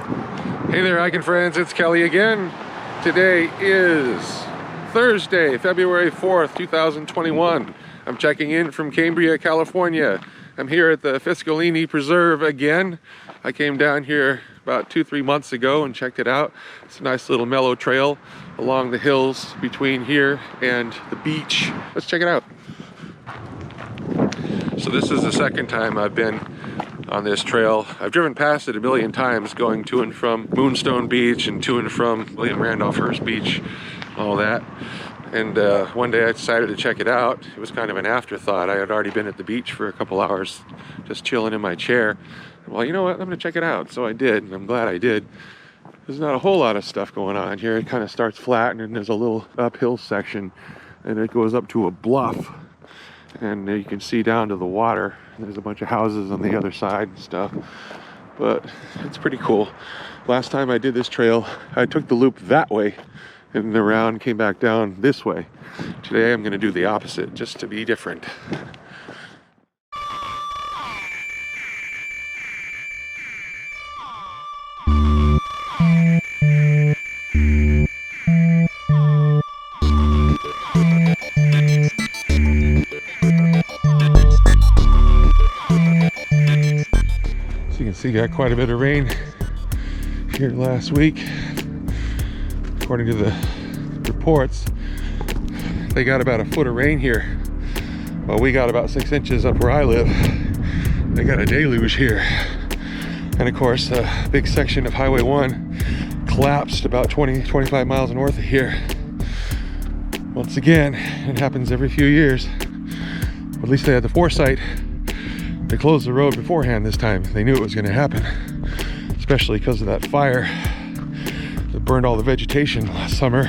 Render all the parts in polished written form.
Hey there, hiking friends, it's Kelly again. Today is Thursday, February 4th, 2021. I'm checking in from Cambria, California. I'm here at the Fiscalini Preserve again. I came down here about 2-3 months ago and checked it out. It's a nice little mellow trail along the hills between here and the beach. Let's check it out. So this is the second time I've been on this trail. I've driven past it a million times, going to and from Moonstone Beach and to and from William Randolph Hearst Beach, all that. And one day I decided to check it out. It was kind of an afterthought. I had already been at the beach for a couple hours, just chilling in my chair. Well, you know what? I'm gonna check it out. So I did, and I'm glad I did. There's not a whole lot of stuff going on here. It kind of starts flat, and then there's a little uphill section, and it goes up to a bluff. And you can see down to the water. There's a bunch of houses on the other side and stuff, but it's pretty cool. Last time I did this trail, I took the loop that way and around, came back down this way. Today I'm going to do the opposite, just to be different. So you got quite a bit of rain here last week. According to the reports, they got about a foot of rain here. Well, we got about 6 inches up where I live. They got a deluge here. And of course, a big section of Highway 1 collapsed about 20-25 miles north of here. Once again, it happens every few years. At least they had the foresight. They closed the road beforehand this time. They knew it was going to happen, especially because of that fire that burned all the vegetation last summer.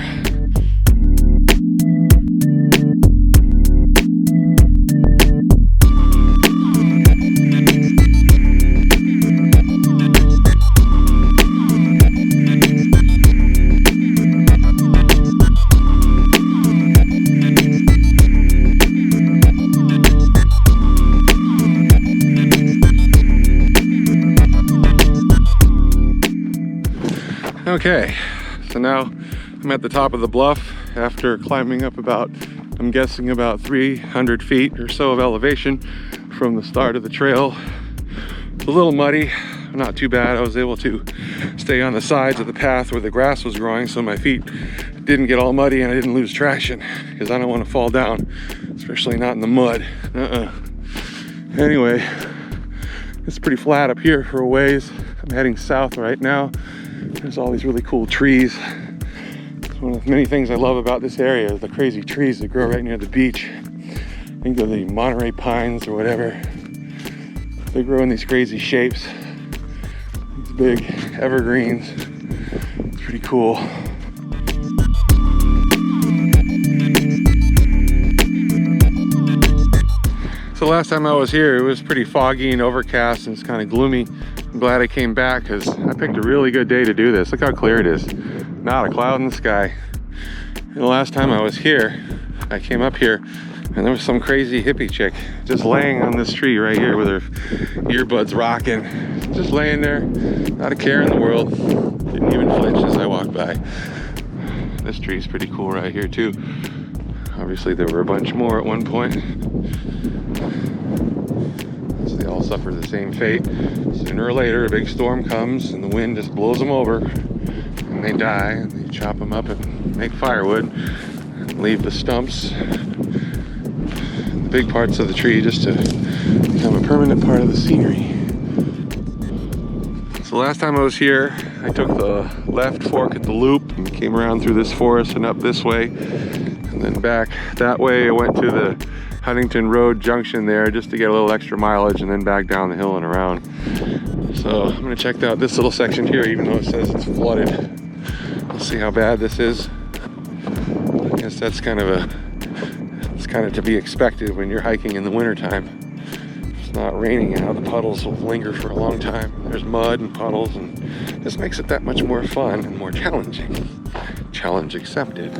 Okay, so now I'm at the top of the bluff after climbing up about, I'm guessing about 300 feet or so of elevation from the start of the trail. It's a little muddy, not too bad. I was able to stay on the sides of the path where the grass was growing so my feet didn't get all muddy and I didn't lose traction, because I don't want to fall down, especially not in the mud. Anyway, it's pretty flat up here for a ways. I'm heading south right now. There's all these really cool trees. It's one of the many things I love about this area is the crazy trees that grow right near the beach. Think of the Monterey pines or whatever. They grow in these crazy shapes. These big evergreens. It's pretty cool. So last time I was here, it was pretty foggy and overcast and it's kind of gloomy. I'm glad I came back because I picked a really good day to do this. Look how clear it is. Not a cloud in the sky. And the last time I was here, I came up here and there was some crazy hippie chick just laying on this tree right here with her earbuds rocking. Just laying there, not a care in the world. Didn't even flinch as I walked by. This tree's pretty cool right here too. Obviously there were a bunch more at one point. So they all suffer the same fate. Sooner or later, a big storm comes and the wind just blows them over and they die, and they chop them up and make firewood and leave the stumps, the big parts of the tree, just to become a permanent part of the scenery. So last time I was here, I took the left fork at the loop and came around through this forest and up this way, and then back that way. I went to the Huntington Road junction there just to get a little extra mileage, and then back down the hill and around. So I'm gonna check out this little section here, even though it says it's flooded. We'll see how bad this is. I guess that's kind of to be expected when you're hiking in the wintertime. If it's not raining out, the puddles will linger for a long time. There's mud and puddles, and this makes it that much more fun and more challenging. Challenge accepted.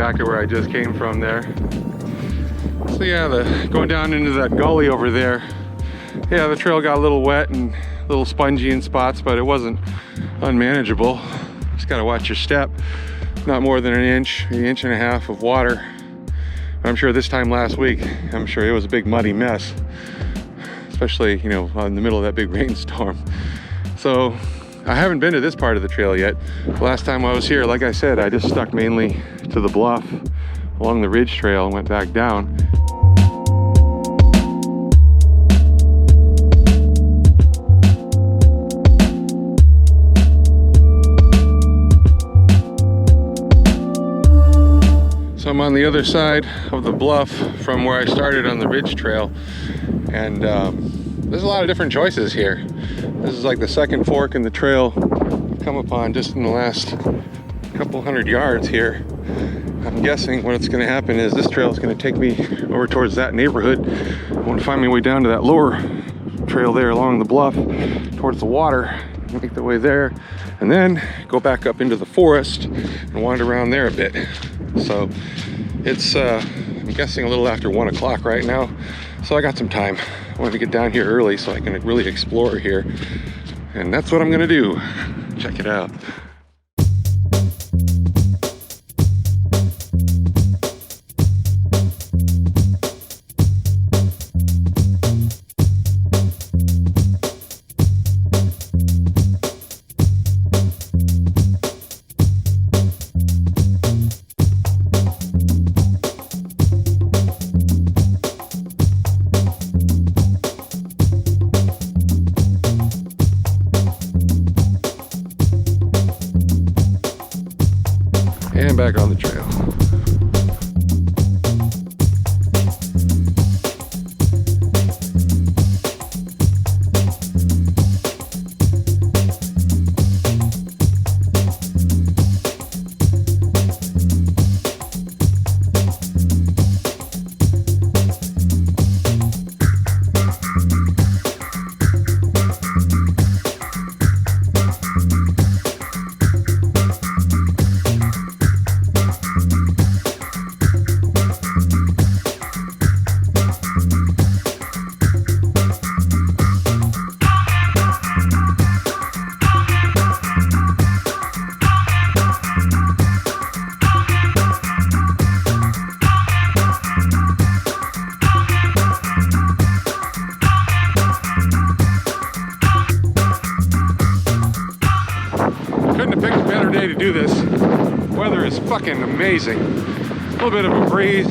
exactly where I just came from there. So yeah, going down into that gully over there, yeah, the trail got a little wet and a little spongy in spots, but it wasn't unmanageable. Just gotta watch your step. Not more than an inch and a half of water. I'm sure this time last week, I'm sure it was a big muddy mess, especially, you know, in the middle of that big rainstorm. So I haven't been to this part of the trail yet. Last time I was here, like I said, I just stuck mainly to the bluff along the ridge trail and went back down. So I'm on the other side of the bluff from where I started on the ridge trail, and there's a lot of different choices here. This is like the second fork in the trail I've come upon just in the last couple hundred yards here. I'm guessing what's going to happen is this trail is going to take me over towards that neighborhood. I want to find my way down to that lower trail there along the bluff towards the water, make the way there, and then go back up into the forest and wander around there a bit. So it's I'm guessing a little after 1 o'clock right now, so I got some time. I wanted to get down here early so I can really explore here, and that's what I'm gonna do. Check it out. And back on the trail. Couldn't have picked a better day to do this. Weather is fucking amazing. A little bit of a breeze,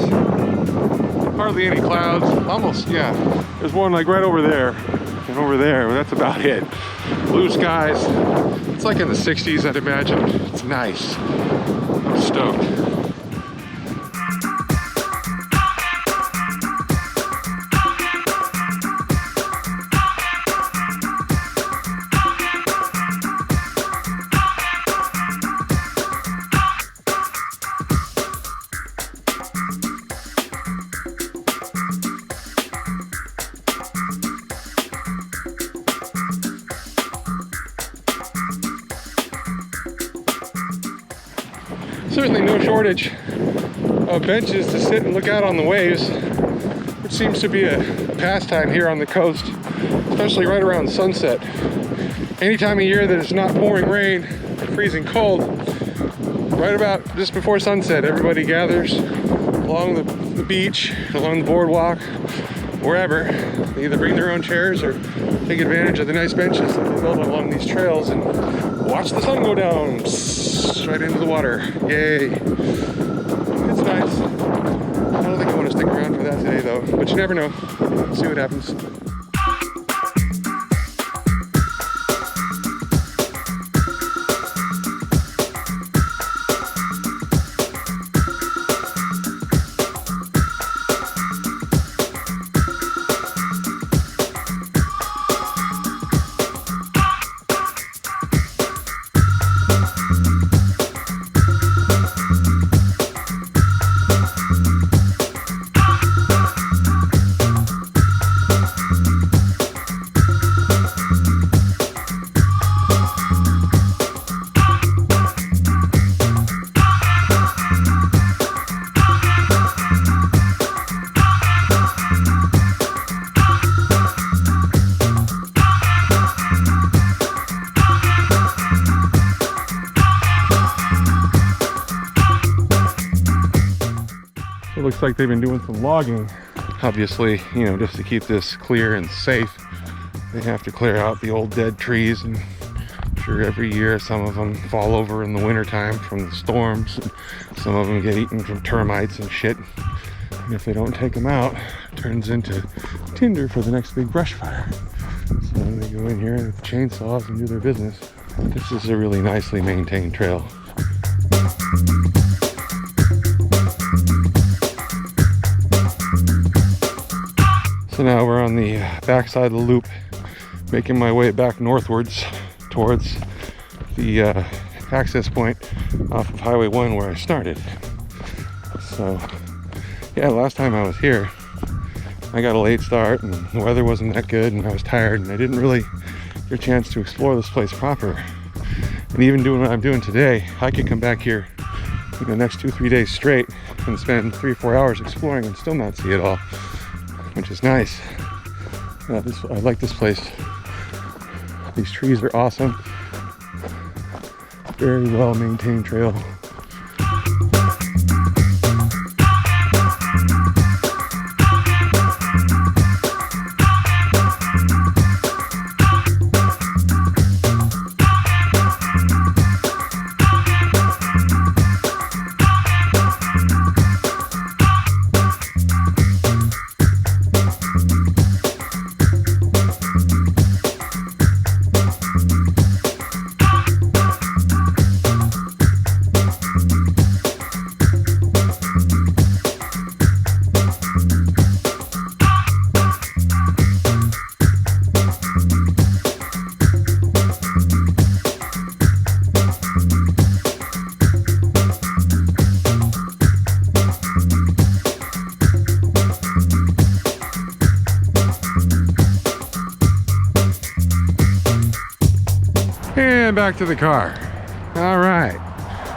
hardly any clouds. Almost, yeah. There's one like right over there and over there, but that's about it. Blue skies. It's like in the 60s, I'd imagine. It's nice. I'm stoked. Certainly no shortage of benches to sit and look out on the waves, which seems to be a pastime here on the coast, especially right around sunset. Any time of year that it's not pouring rain or freezing cold, right about just before sunset, everybody gathers along the beach, along the boardwalk, wherever. They either bring their own chairs or take advantage of the nice benches that they build along these trails and watch the sun go down right into the water. Yay. It's nice. I don't think I want to stick around for that today though, but you never know. See what happens. It looks like they've been doing some logging. Obviously, you know, just to keep this clear and safe, they have to clear out the old dead trees, and I'm sure every year some of them fall over in the wintertime from the storms, and some of them get eaten from termites and shit. And if they don't take them out, it turns into tinder for the next big brush fire. So they go in here with chainsaws and do their business. This is a really nicely maintained trail. So now we're on the backside of the loop, making my way back northwards towards the access point off of Highway 1 where I started. So yeah, last time I was here, I got a late start and the weather wasn't that good and I was tired and I didn't really get a chance to explore this place proper. And even doing what I'm doing today, I could come back here for the next 2-3 days straight and spend 3-4 hours exploring and still not see it all, which is nice. I like this place. These trees are awesome. Very well maintained trail. And back to the car. All right,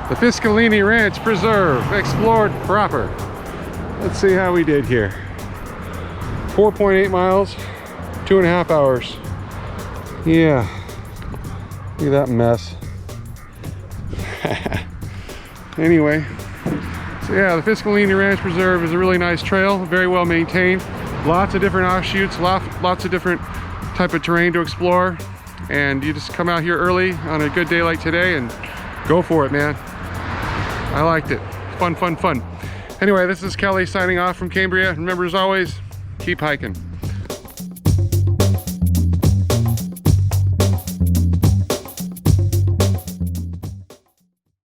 the Fiscalini Ranch Preserve, explored proper. Let's see how we did here. 4.8 miles, 2.5 hours. Yeah, look at that mess. Anyway, so yeah, the Fiscalini Ranch Preserve is a really nice trail, very well maintained. Lots of different offshoots, lots of different type of terrain to explore. And you just come out here early on a good day like today and go for it, man. I liked it. Fun, fun, fun. Anyway, this is Kelly signing off from Cambria. Remember, as always, keep hiking.